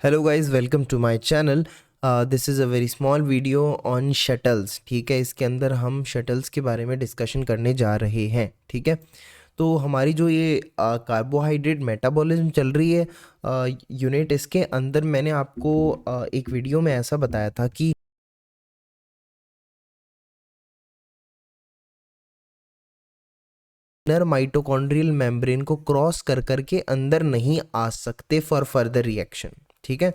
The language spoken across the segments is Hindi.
Hello guys, welcome to my channel. This is a very small video on shuttles. ठीक है, इसके अंदर हम शटल्स के बारे में डिस्कशन करने जा रहे हैं। ठीक है, तो हमारी जो ये कार्बोहाइड्रेट मेटाबॉलिज्म चल रही है यूनिट, इसके अंदर मैंने आपको एक वीडियो में ऐसा बताया था कि इनर माइटोकॉन्ड्रियल मेम्ब्रेन को क्रॉस कर करके अंदर नहीं आ सकते फॉर फर्दर रिएक्शन। ठीक है,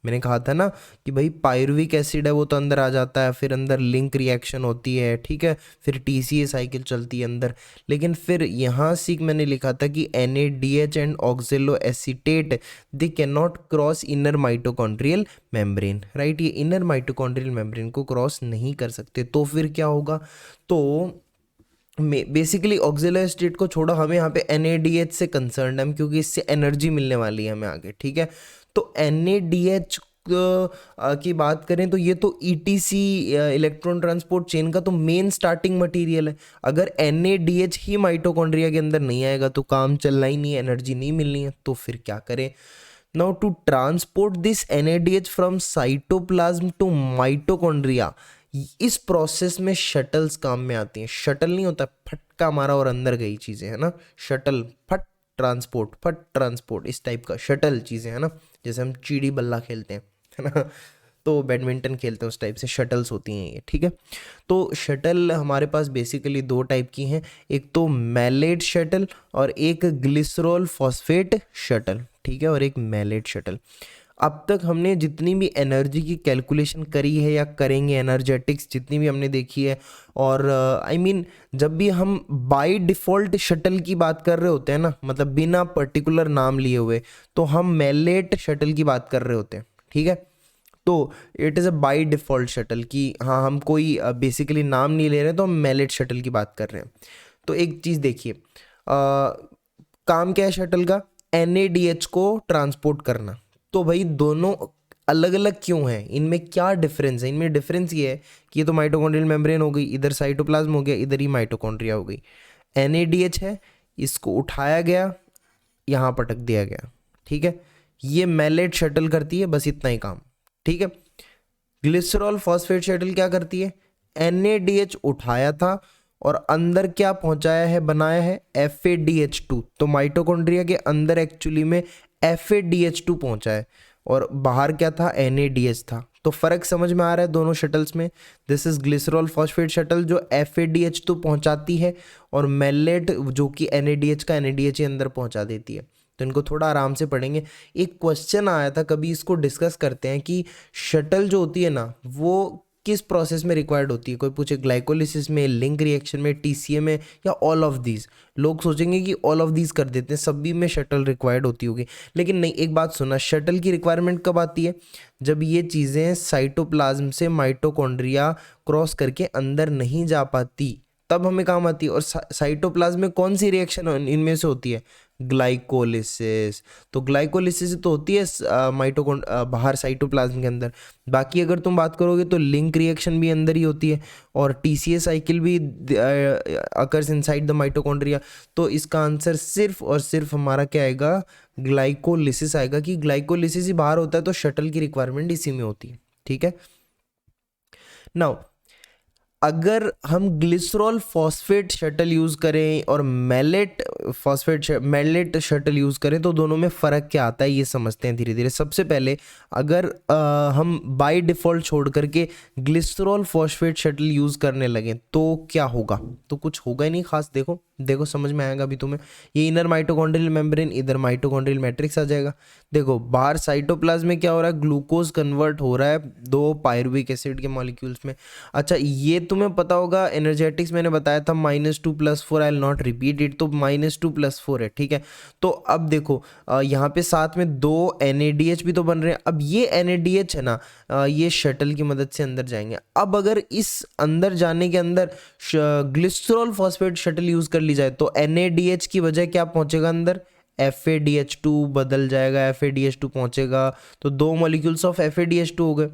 मैंने कहा था ना कि भाई पायरुविक एसिड है वो तो अंदर आ जाता है, फिर अंदर लिंक रिएक्शन होती है। ठीक है, फिर टीसीए साइकिल चलती है अंदर, लेकिन फिर यहाँ सीख मैंने लिखा था कि NADH and ऑक्जेलो acetate they can not cross inner mitochondrial membrane. Right, ये इनर माइटोकॉन्ड्रियल मेम्ब्रेन को क्रॉस नहीं कर सकते। तो फिर क्या होगा? तो बेसिकली ऑक्सिलरी स्टेट को छोड़ो, हमें यहाँ पे NADH से कंसर्न है, क्योंकि इससे एनर्जी मिलने वाली है हमें आगे। ठीक है, तो NADH की बात करें तो ये तो ETC इलेक्ट्रॉन ट्रांसपोर्ट चेन का तो मेन स्टार्टिंग मटेरियल है। अगर NADH ही माइटोकॉन्ड्रिया के अंदर नहीं आएगा तो काम चलना ही नहीं है, एनर्जी नहीं मिलनी है। तो फिर क्या करें? Now to transport this NADH from cytoplasm to mitochondria, इस प्रोसेस में शटल्स काम में आती हैं। शटल नहीं होता फटका मारा और अंदर गई चीजें, है ना। शटल, फट ट्रांसपोर्ट, इस टाइप का शटल चीजें, है ना। जैसे हम चिड़ी बल्ला खेलते हैं, है ना, तो बैडमिंटन खेलते हैं, उस टाइप से शटल्स होती हैं ये। ठीक है, तो शटल हमारे पास बेसिकली दो टाइप की हैं, एक तो मैलेट शटल और एक ग्लिसरॉल फॉस्फेट शटल। ठीक है, और एक मैलेट शटल। अब तक हमने जितनी भी एनर्जी की कैलकुलेशन करी है या करेंगे, एनर्जेटिक्स जितनी भी हमने देखी है, और आई मीन जब भी हम बाय डिफ़ॉल्ट शटल की बात कर रहे होते हैं ना, मतलब बिना पर्टिकुलर नाम लिए हुए, तो हम मैलेट शटल की बात कर रहे होते हैं। ठीक है, तो it is a by default shuttle कि हाँ, हम कोई बेसिकली नाम नहीं ले रहे, तो हम मैलेट शटल की बात कर रहे हैं। तो एक चीज़ देखिए, काम क्या है शटल का? NADH को ट्रांसपोर्ट करना। तो भाई दोनों अलग अलग क्यों हैं? इनमें क्या डिफरेंस है? इनमें डिफरेंस ये है कि ये तो माइटोकॉन्ड्रियल मेम्ब्रेन हो गई, इधर साइटोप्लाज्म हो गया, इधर ही माइटोकॉन्ड्रिया हो गई। NADH है, इसको उठाया गया, यहाँ पटक दिया गया। ठीक है, ये मैलेट शटल करती है, बस इतना ही काम। ठीक है, ग्लिसरॉल फॉस्फेट शटल क्या करती है? NADH उठाया था और अंदर क्या पहुंचाया है, बनाया है FADH2। तो माइटोकॉन्ड्रिया के अंदर एक्चुअली में FADH2 पहुंचा है, और बाहर क्या था? NADH था। तो फर्क समझ में आ रहा है दोनों शटल्स में? This is glycerol phosphate shuttle जो FADH2 पहुंचाती है, और मेलेट जो कि NADH का NADH ही अंदर पहुंचा देती है। तो इनको थोड़ा आराम से पढ़ेंगे। एक क्वेश्चन आया था, कभी इसको डिस्कस करते हैं कि शटल जो होती है ना, वो किस प्रोसेस में रिक्वायर्ड होती है। कोई पूछे ग्लाइकोलिसिस में, लिंक रिएक्शन में, TCA में, या ऑल ऑफ दीज। लोग सोचेंगे कि ऑल ऑफ दीज कर देते हैं, सभी में शटल रिक्वायर्ड होती होगी, लेकिन नहीं। एक बात सुना, शटल की रिक्वायरमेंट कब आती है? जब ये चीज़ें साइटोप्लाज्म से माइटोकॉन्ड्रिया क्रॉस करके अंदर नहीं जा पाती, तब हमें काम आती है। और साइटोप्लाज्म में कौन सी रिएक्शन इनमें से होती है? ग्लाइकोलिसिस। तो ग्लाइकोलिसिस तो होती है माइटोकॉन्ड बाहर साइटोप्लाज्म के अंदर। बाकी अगर तुम बात करोगे तो लिंक रिएक्शन भी अंदर ही होती है, और TCA साइकिल भी अकर्स इनसाइड द माइटोकॉन्ड्रिया। तो इसका आंसर सिर्फ और सिर्फ हमारा क्या आएगा? ग्लाइकोलिसिस आएगा, कि ग्लाइकोलिसिस ही बाहर होता है, तो शटल की रिक्वायरमेंट इसी में होती है। ठीक है, नाउ अगर हम ग्लिसरॉल फॉस्फेट शटल यूज़ करें और मैलेट शटल यूज़ करें, तो दोनों में फ़र्क क्या आता है ये समझते हैं धीरे धीरे। सबसे पहले अगर हम बाय डिफ़ॉल्ट छोड़ करके ग्लिसरॉल फॉस्फेट शटल यूज़ करने लगें तो क्या होगा? तो कुछ होगा ही नहीं खास। देखो देखो, समझ में आएगा अभी तुम्हें। ये इनर माइटोकॉन्ड्रियल मेम्ब्रेन, इधर माइटोकॉन्ड्रियल मैट्रिक्स आ जाएगा। देखो बाहर साइटोप्लाज्म में क्या हो रहा है? ग्लूकोज कन्वर्ट हो रहा है दो पायरुविक एसिड के मॉलिक्यूल्स में। अच्छा, ये तुम्हें पता होगा, एनर्जेटिक्स मैंने बताया था -2 + 4, I will not repeat it. तो -2 + 4 है। ठीक है, तो अब देखो यहाँ पे साथ में दो NADH भी तो बन रहे हैं। अब ये NADH है ना, ये शटल की मदद से अंदर जाएंगे। अब अगर इस अंदर जाने के अंदर ग्लिसरॉल फॉस्फेट शटल यूज कर ली जाए, तो NADH की वजह क्या पहुंचेगा अंदर? FADH2 बदल जाएगा, FADH2 पहुंचेगा, तो दो मॉलिक्यूल्स ऑफ FADH2 हो गए।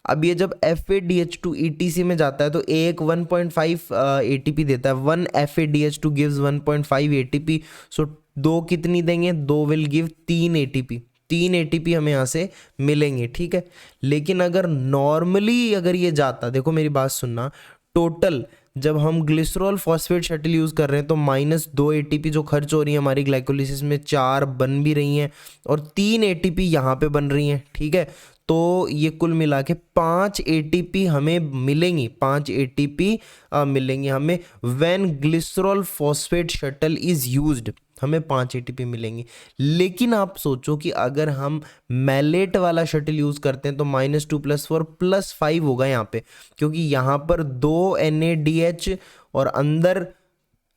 अब ये जब FADH2 ETC में जाता है तो एक 1.5 ATP देता है। 1 FADH2 गिव्स 1.5 ATP। सो दो कितनी देंगे? दो विल गिव 3 ATP। 3 एटीपी हमें यहाँ से मिलेंगे, ठीक है। लेकिन अगर नॉर्मली अगर ये जाता, देखो मेरी बात सुनना, टोटल जब हम ग्लिसरॉल फॉस्फेट शटल यूज़ कर रहे हैं तो -2 एटीपी जो खर्च हो रही है हमारी ग्लाइकोलिसिस में, 4 बन भी रही हैं और 3 एटीपी यहाँ पे बन रही हैं, ठीक है। तो ये कुल मिला के 5 एटीपी हमें मिलेंगी, 5 एटीपी मिलेंगी हमें when glycerol phosphate shuttle is used, हमें 5 एटीपी मिलेंगी। लेकिन आप सोचो कि अगर हम मैलेट वाला शटल यूज़ करते हैं तो -2 + 4 +5 होगा यहाँ पे, क्योंकि यहाँ पर 2 NADH और अंदर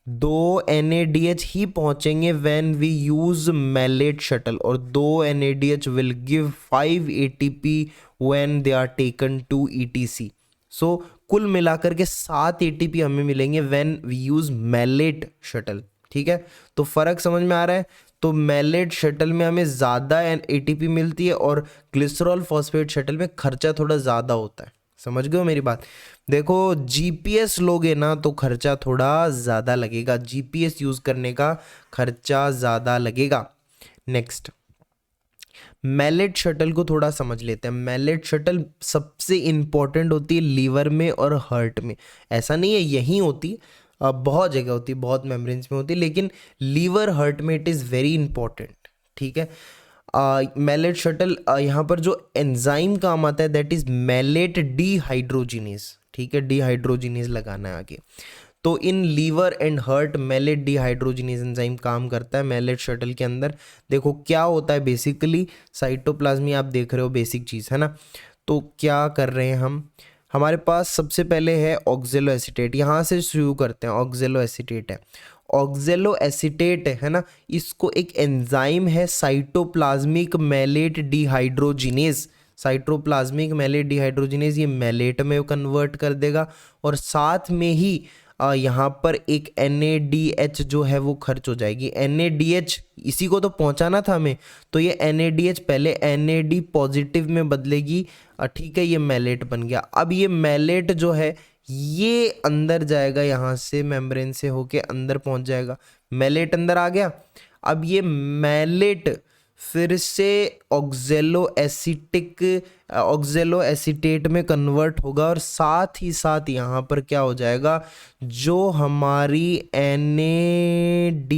2 NADH ही पहुंचेंगे when we use malate shuttle, और 2 NADH will give 5 ATP when they are taken to ETC। So कुल मिलाकर के 7 ATP हमें मिलेंगे when we use malate shuttle, ठीक है। तो फर्क समझ में आ रहा है। तो मैलेट शटल में हमें ज़्यादा ATP मिलती है और ग्लिसरॉल फॉस्फेट शटल में खर्चा थोड़ा ज़्यादा होता है। समझ गए हो मेरी बात। देखो GPS लोगे ना तो खर्चा थोड़ा ज़्यादा लगेगा, GPS यूज़ करने का खर्चा ज़्यादा लगेगा। नेक्स्ट, मैलेट शटल को थोड़ा समझ लेते हैं। मैलेट शटल सबसे इम्पॉर्टेंट होती है लीवर में और हार्ट में। ऐसा नहीं है यहीं होती, बहुत जगह होती है, बहुत मेम्ब्रेन्स में होती है, लेकिन लीवर हार्ट में इट इज़ वेरी इंपॉर्टेंट, ठीक है। मैलेट शटल यहाँ पर जो एंजाइम काम आता है दैट इज मैलेट डिहाइड्रोजिनेज, ठीक है, डिहाइड्रोजिनेज लगाना है आगे। तो in liver and heart malate dehydrogenase enzyme काम करता है मैलेट शटल के अंदर। देखो क्या होता है बेसिकली, साइटोप्लाज्मी आप देख रहे हो, बेसिक चीज़ है ना। तो क्या कर रहे हैं हम, हमारे पास सबसे पहले है ऑक्जेलो एसीटेट, यहाँ से शुरू करते हैं। ऑक्जेलो एसीटेट है, ऑक्जेलो एसीटेट है ना, इसको एक एंजाइम है cytoplasmic malate dehydrogenase. Cytoplasmic malate dehydrogenase ये मैलेट में कन्वर्ट कर देगा, और साथ में ही यहाँ पर एक NADH जो है वो खर्च हो जाएगी। NADH इसी को तो पहुँचाना था हमें, तो ये NADH पहले NAD पॉजिटिव में बदलेगी, ठीक है, ये मैलेट बन गया। अब ये मैलेट जो है ये अंदर जाएगा, यहाँ से मेम्ब्रेन से होके अंदर पहुँच जाएगा। मैलेट अंदर आ गया। अब ये मैलेट फिर से ऑक्जेलो एसीटेट में कन्वर्ट होगा, और साथ ही साथ यहाँ पर क्या हो जाएगा, जो हमारी NAD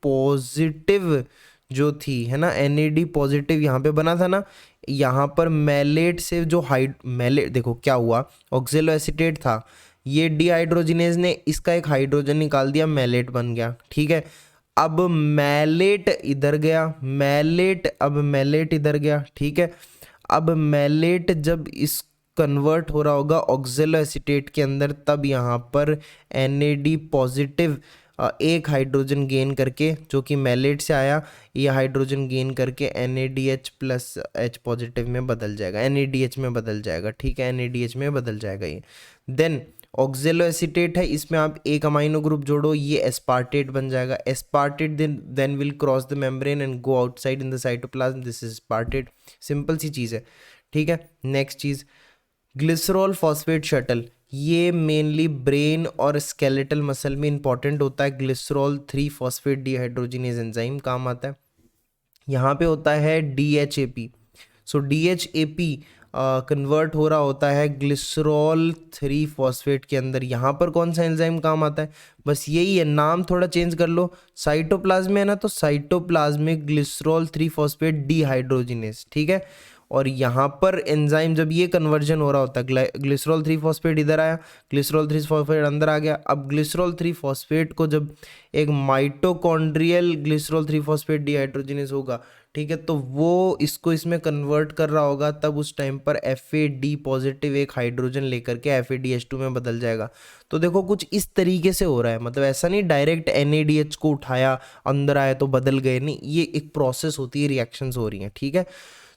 पॉजिटिव जो थी है ना, NAD पॉजिटिव यहाँ पे बना था ना, यहाँ पर मैलेट से जो मैलेट, देखो क्या हुआ, ऑक्जेलो एसीटेट था, ये डिहाइड्रोजिनेज ने इसका एक हाइड्रोजन निकाल दिया, मैलेट बन गया, ठीक है। अब मैलेट इधर गया, अब मैलेट इधर गया, ठीक है। अब मैलेट जब इस कन्वर्ट हो रहा होगा ऑक्जेलो एसीटेट के अंदर, तब यहाँ पर NAD पॉजिटिव एक हाइड्रोजन गेन करके, जो कि मैलेट से आया, ये हाइड्रोजन गेन करके NADH + H पॉजिटिव में बदल जाएगा, NADH में बदल जाएगा, ठीक है, NADH में बदल जाएगा ये। देन ऑक्जेलो एसीटेट है, इसमें आप एक अमाइनो ग्रुप जोड़ो, ये एस्पार्टेट बन जाएगा। Aspartate then will cross the membrane and go outside in the cytoplasm, this is aspartate. Simple सी चीज़ है, ठीक है। नेक्स्ट चीज़, ग्लिसरॉल फॉस्फेट शटल, ये मेनली ब्रेन और स्केलेटल मसल में इंपॉर्टेंट होता है। ग्लिसरॉल 3 फॉस्फेट डिहाइड्रोजिनेज एंजाइम काम आता है। यहाँ पे होता है DHAP। सो DHAP कन्वर्ट हो रहा होता है ग्लिसरॉल 3 फॉस्फेट के अंदर। यहाँ पर कौन सा एंजाइम काम आता है, बस यही है, नाम थोड़ा चेंज कर लो। साइटोप्लाज्म में है ना, तो साइटोप्लाज्मिक ग्लिसरॉल 3 फॉस्फेट डिहाइड्रोजिनेज, ठीक है। और यहाँ पर एंजाइम जब ये कन्वर्जन हो रहा होता है, ग्लिसरॉल 3 फॉस्फेट इधर आया, ग्लिसरॉल 3 फॉस्फेट अंदर आ गया। अब ग्लिसरॉल 3 फॉस्फेट को जब एक माइटोकॉन्ड्रियल ग्लिसरॉल 3 फॉस्फेट डिहाइड्रोजिनेज होगा, ठीक है, तो वो इसको इसमें कन्वर्ट कर रहा होगा, तब उस टाइम पर FAD पॉजिटिव एक हाइड्रोजन लेकर के FADH2 में बदल जाएगा। तो देखो कुछ इस तरीके से हो रहा है, मतलब ऐसा नहीं डायरेक्ट NADH को उठाया अंदर आया तो बदल गए, नहीं, ये एक प्रोसेस होती है, रिएक्शंस हो रही हैं, ठीक है।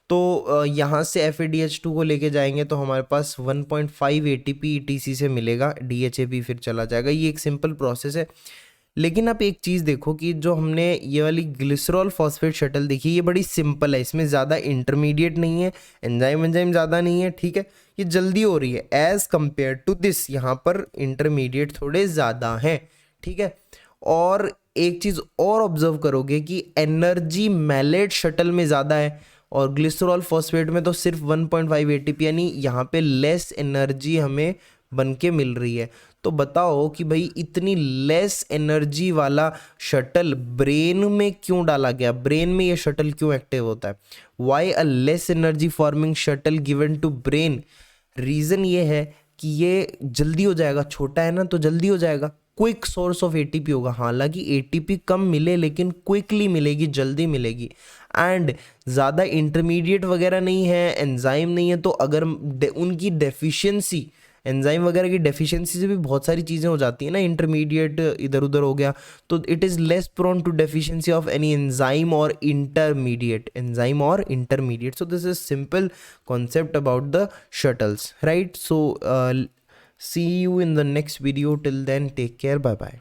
तो यहाँ से FADH2 को लेके जाएंगे तो हमारे पास 1.5 ATP ETC से मिलेगा, DHAP फिर चला जाएगा। ये एक सिंपल प्रोसेस है। लेकिन आप एक चीज़ देखो कि जो हमने ये वाली ग्लिसरॉल फॉस्फेट शटल देखी, ये बड़ी सिंपल है, इसमें ज़्यादा इंटरमीडिएट नहीं है, एंजाइम ज़्यादा नहीं है, ठीक है, ये जल्दी हो रही है एज़ कम्पेयर टू दिस, यहाँ पर इंटरमीडिएट थोड़े ज़्यादा हैं, ठीक है। और एक चीज़ और ऑब्जर्व करोगे कि एनर्जी मैलेट शटल में ज़्यादा है और ग्लिसरॉल फॉस्फेट में तो सिर्फ 1.5 एटीपी, यानी यहाँ पे लेस एनर्जी हमें बन के मिल रही है। तो बताओ कि भाई इतनी लेस एनर्जी वाला शटल ब्रेन में क्यों डाला गया, ब्रेन में ये शटल क्यों एक्टिव होता है? Why a less energy forming shuttle given to brain? Reason ये है कि ये जल्दी हो जाएगा, छोटा है ना तो जल्दी हो जाएगा, क्विक सोर्स ऑफ एटीपी होगा। हालांकि एटीपी कम मिले लेकिन क्विकली मिलेगी, जल्दी मिलेगी, एंड ज़्यादा इंटरमीडिएट वगैरह नहीं है, एंजाइम नहीं है। तो अगर उनकी डेफिशिएंसी, एंजाइम वगैरह की डेफिशिएंसी से भी बहुत सारी चीज़ें हो जाती हैं ना, इंटरमीडिएट इधर उधर हो गया, तो it is less prone to deficiency of any enzyme और इंटरमीडिएट, एंजाइम और intermediate. So this is simple concept about the shuttles, right? So see you in the next video. Till then, take care. Bye bye.